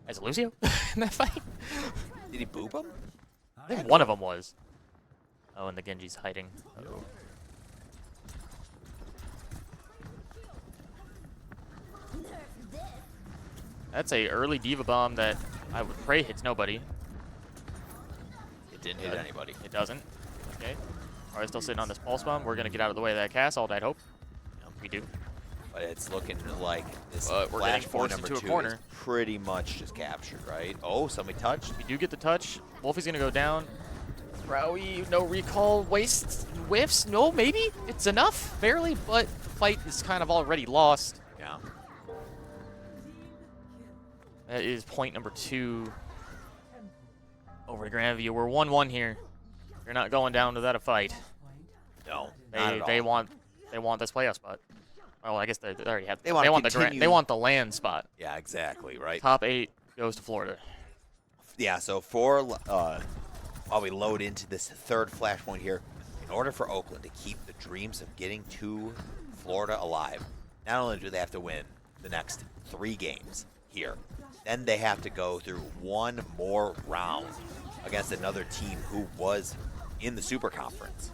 as Lucio in that fight. Did he boop him? I think one of them was. Oh, and the Genji's hiding. Uh-oh. That's a early Diva bomb that I would pray hits nobody. It didn't hit anybody. It doesn't. Okay. Alright, still sitting on this pulse bomb. We're gonna get out of the way of that castle, I'd hope. We do. But it's looking like this We're getting flashpoint forced number into a 2 corner. is pretty much just captured, right? Oh, somebody touched. We do get the touch. Wolfie's gonna go down. Rowie, no recall, wastes, whiffs. No, maybe it's enough, barely, but the fight is kind of already lost. Yeah. That is point number 2 over to Grandview. We're 1-1 here. You're not going down to that a fight. No, not at all. They want this playoff spot. Oh, I guess they already have. They want the land spot. Yeah, exactly, right? Top 8 goes to Florida. Yeah, so while we load into this 3rd flashpoint here, in order for Oakland to keep the dreams of getting to Florida alive, not only do they have to win the next 3 games here, then they have to go through 1 more round against another team who was in the Super Conference,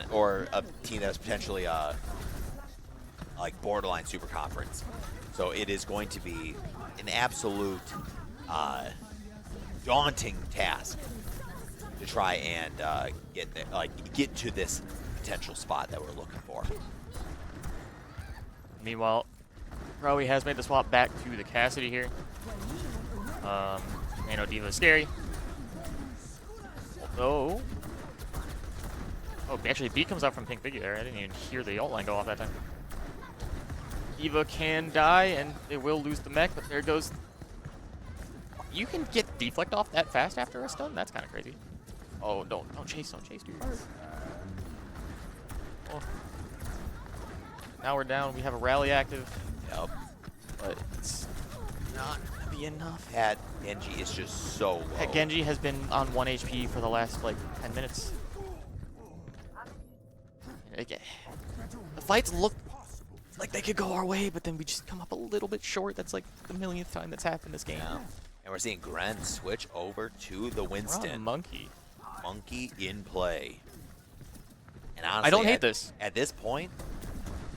or a team that was potentially like borderline Super Conference. So it is going to be an absolute daunting task to try and get to this potential spot that we're looking for. Meanwhile, Rowie has made the swap back to the Cassidy here. Nano Diva is scary. Although, actually, B comes out from Pink Piggy there. I didn't even hear the ult line go off that time. Diva can die, and they will lose the mech, but there goes. You can get deflect off that fast after a stun? That's kind of crazy. Oh, don't chase, dude. Oh. Now we're down. We have a rally active. Yep. But it's not going to be enough. That Genji is just so low. That Genji has been on 1 HP for the last, 10 minutes. The fights look like they could go our way, but then we just come up a little bit short. That's like the millionth time that's happened this game. Yeah. And we're seeing Gren switch over to the Winston. We're on Monkey. Monkey in play. And honestly, I don't hate this. At this point,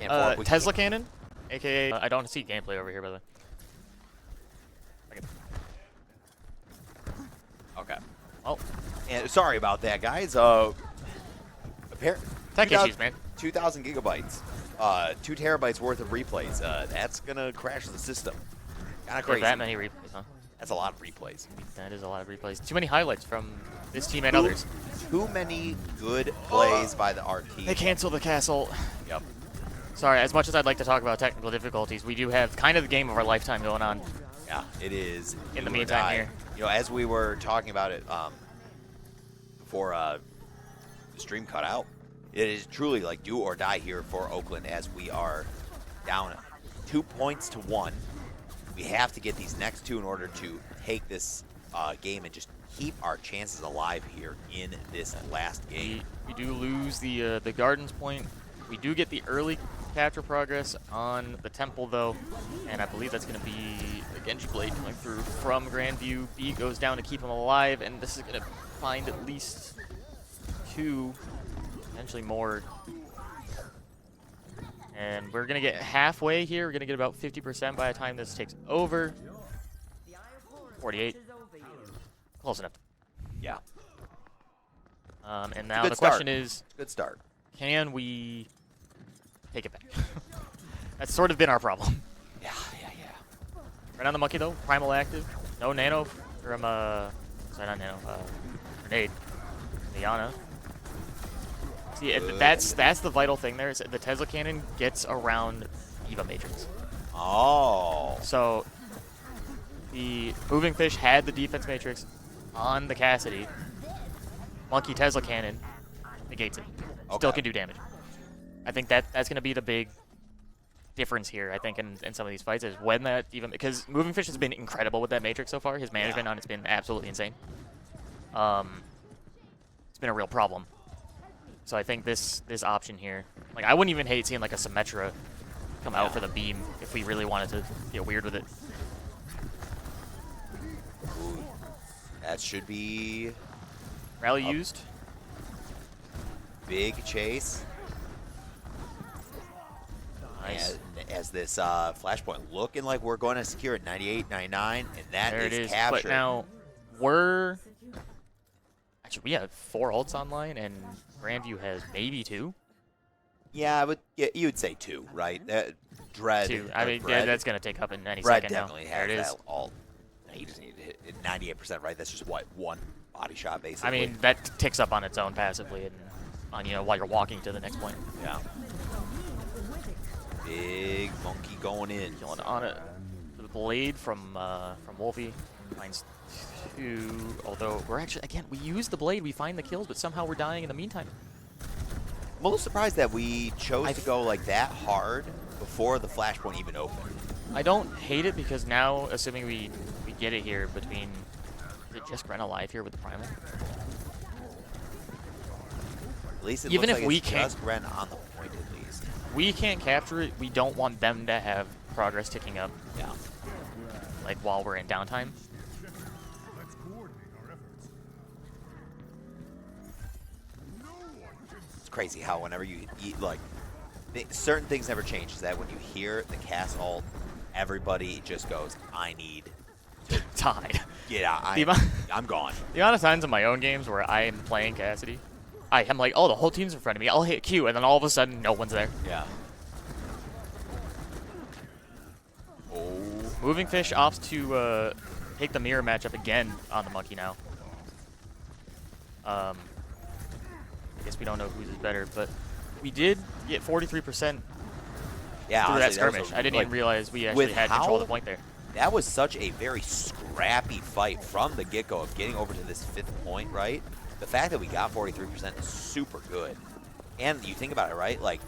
Tesla Cannon, aka I don't see gameplay over here, by the way. Okay. Oh, and sorry about that, guys. tech issues, man. 2,000 gigabytes, 2 terabytes worth of replays. That's gonna crash the system. Kind of crazy. That many replays, huh? That's a lot of replays. That is a lot of replays. Too many highlights from this team and others. Too many good plays by the art team. They cancel the castle. Yep. Sorry, as much as I'd like to talk about technical difficulties, we do have kind of the game of our lifetime going on. Yeah, it is. In the do or meantime die. here. You know, as we were talking about it before the stream cut out, it is truly like do or die here for Oakland as we are down 2 points to 1. We have to get these next 2 in order to take this game and just keep our chances alive here in this last game. We do lose the Gardens point. We do get the early capture progress on the Temple, though, and I believe that's going to be the Genji Blade coming through from Grandview. B goes down to keep him alive, and this is going to find at least 2, potentially more. And we're going to get halfway here. We're going to get about 50% by the time this takes over. 48. Close enough. Yeah. And now Good the start. question is, Good start. can we take it back? That's sort of been our problem. Yeah. Right on the monkey, though. Primal active. No nano from, sorry, not nano. Grenade. Liana. See, that's the vital thing there. Is the Tesla cannon gets around Eva Matrix. Oh. So the moving fish had the defense matrix on the Cassidy. Monkey Tesla cannon negates it. Still can do damage. I think that's going to be the big difference here, I think, in some of these fights, is when that even, because moving fish has been incredible with that matrix so far. His management on it's been absolutely insane. It's been a real problem. So I think this option here, like, I wouldn't even hate seeing like a Symmetra come out for the beam if we really wanted to get weird with it. Ooh, that should be Rally used. big chase. Nice. As this flashpoint looking like we're going to secure it, 98, 99, and that There it is is. captured. But now actually, we have 4 ults online, and Grandview has maybe 2. Yeah, but you would say 2, right? Dread. 2. I mean, Dread, yeah, that's going to take up in any Dread second now. definitely There has it is. that ult. He just needed to hit it 98%, right? That's just what, 1 body shot, basically. I mean, that ticks up on its own passively, and on while you're walking to the next point. yeah. Big monkey going in. Killing on it. The blade from Wolfie finds 2. Although we're actually, again, we use the blade, we find the kills, but somehow we're dying in the meantime. I'm a little surprised that we chose to go like that hard before the flashpoint even opened. I don't hate it because now, assuming we get it here between, is it just Gren alive here with the Primal? At least it Even looks if like we it's can't- just Ren on the point at least. We can't capture it. We don't want them to have progress ticking up, Yeah. like while we're in downtime. It's crazy how whenever you eat, like, certain things never change. Is that when you hear the cast ult, everybody just goes, I need to Tied. get out. I'm gone. The amount of times in my own games where I am playing Cassidy, I'm like, oh, the whole team's in front of me. I'll hit Q, and then all of a sudden, no one's there. Yeah. Oh. Moving Fish opts to take the mirror matchup again on the monkey now. I guess we don't know whose is better, but we did get 43% Yeah, through honestly, that skirmish. I didn't even realize we actually had control of the point there. That was such a very scrappy fight from the get-go of getting over to this 5th point, right? The fact that we got 43% is super good. And you think about it, right? Like,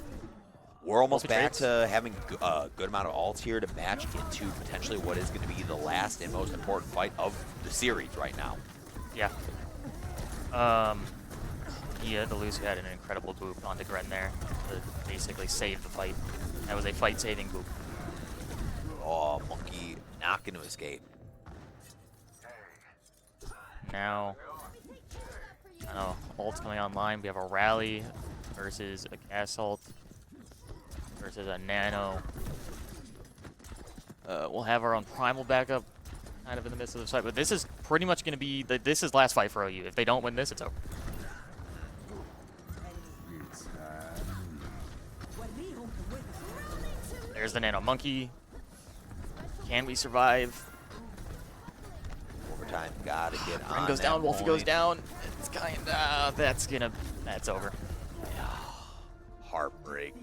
we're almost back to having a good amount of ults here to match into potentially what is going to be the last and most important fight of the series right now. Yeah. Yeah, the Lucy had an incredible boop onto Gren there to basically save the fight. That was a fight-saving boop. Oh, Monkey not going to escape. Now, I don't know, ult's coming online. We have a rally versus a gas ult versus a nano. We'll have our own primal backup kind of in the midst of the fight, but this is pretty much going to be, this is last fight for OU. If they don't win this, it's over. There's the Nano Monkey. Can we survive? Overtime, gotta get on. Ren goes that down, Wolfie goes point. down. It's kinda, that's over. Heartbreak.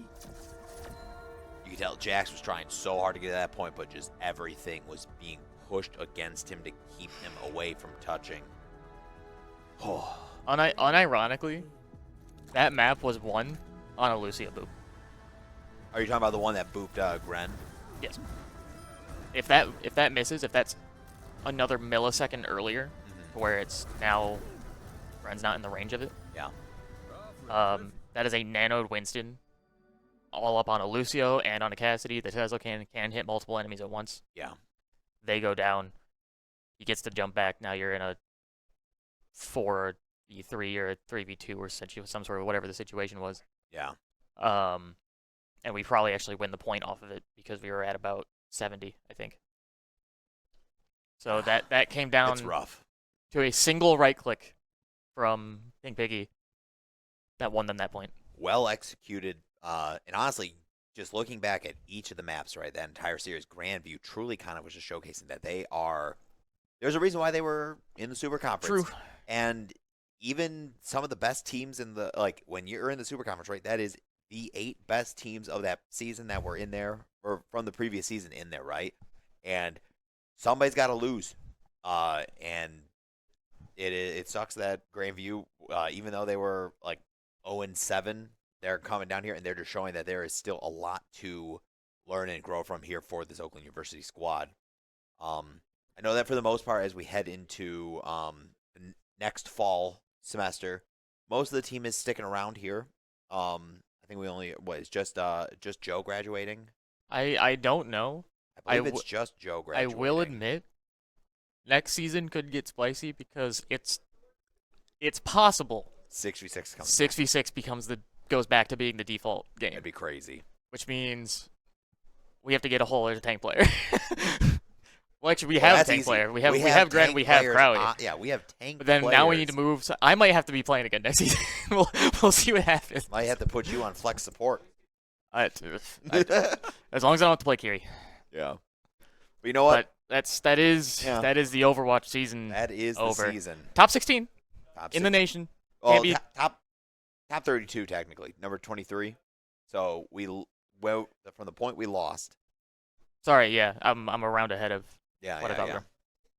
You can tell Jax was trying so hard to get to that point, but just everything was being pushed against him to keep him away from touching. Oh, Unironically, that map was won on a Lucia boop. are you talking about the one that booped Gren? Yes. If that misses, if that's another millisecond earlier, to where it's now Ren's not in the range of it. Yeah. That is a nanoed Winston, all up on a Lucio and on a Cassidy. The Tesla can hit multiple enemies at once. Yeah. They go down. He gets to jump back. Now you're in a 4v3 or a 3v2 or some sort of whatever the situation was. Yeah. And we probably actually win the point off of it because we were at about 70, I think. So that came down It's rough. to a single right click from King Piggy that won them that point. Well executed. And honestly, just looking back at each of the maps, right, that entire series, Grandview truly kind of was just showcasing that they are. There's a reason why they were in the Super Conference. True. And even some of the best teams in the, like, when you're in the Super Conference, right, that is the 8 best teams of that season that were in there, or from the previous season in there, right? And somebody's got to lose. And it sucks that Grandview, even though they were like 0-7, they're coming down here and they're just showing that there is still a lot to learn and grow from here for this Oakland University squad. I know that for the most part, as we head into the next fall semester, most of the team is sticking around here. I think we only it's just Joe graduating. I don't know. I believe it's just Joe graduating. I will admit, next season could get spicy because it's possible 6v6 comes. 6v6 goes back to being the default game. That'd be crazy. Which means we have to get a whole other tank player. Well, actually, we have a tank player. We have Grant. We have Crowley. Yeah, we have tank. But then players. now we need to move. So I might have to be playing again next season. we'll see what happens. Might have to put you on flex support. As long as I don't have to play Kiri. Yeah. But you know what? But that is the Overwatch season. That is over. the season. Top 16 Top in the nation. Well, Can't be- top 32 technically. Number 23. So from the point we lost. Sorry, yeah, I'm a round ahead of Yeah, what yeah, about yeah. them?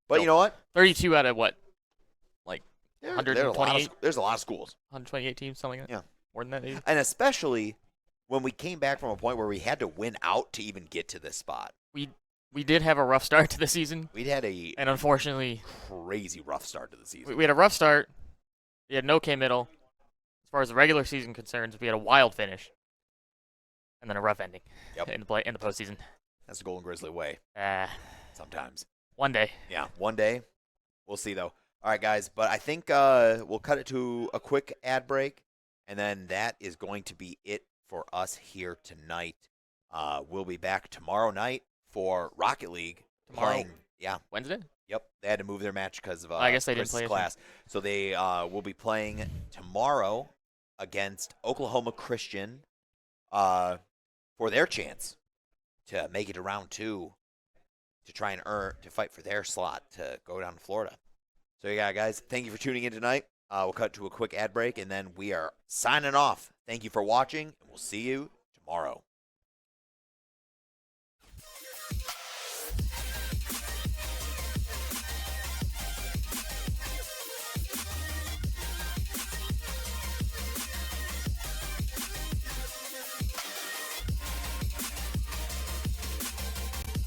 But So, you know what? 32 out of what? Like There's 128? There's a lot of schools. 128 teams, something like that. Yeah. More than that, maybe. And especially when we came back from a point where we had to win out to even get to this spot. We did have a rough start to the season, We'd had a and unfortunately, crazy rough start to the season. we had a rough start. We had no K middle. As far as the regular season concerns, we had a wild finish, and then a rough ending. Yep. In the postseason. That's the Golden Grizzly way sometimes. One day. Yeah, one day. We'll see, though. All right, guys. But I think we'll cut it to a quick ad break, and then that is going to be it for us here tonight. We'll be back tomorrow night for Rocket League. Tomorrow? Playing, yeah. Wednesday? Yep. They had to move their match because of I guess they didn't Chris's play class. So they will be playing tomorrow against Oklahoma Christian for their chance to make it to round 2 to try and to fight for their slot to go down to Florida. So yeah, guys, thank you for tuning in tonight. We'll cut to a quick ad break, and then we are signing off. Thank you for watching, and we'll see you tomorrow.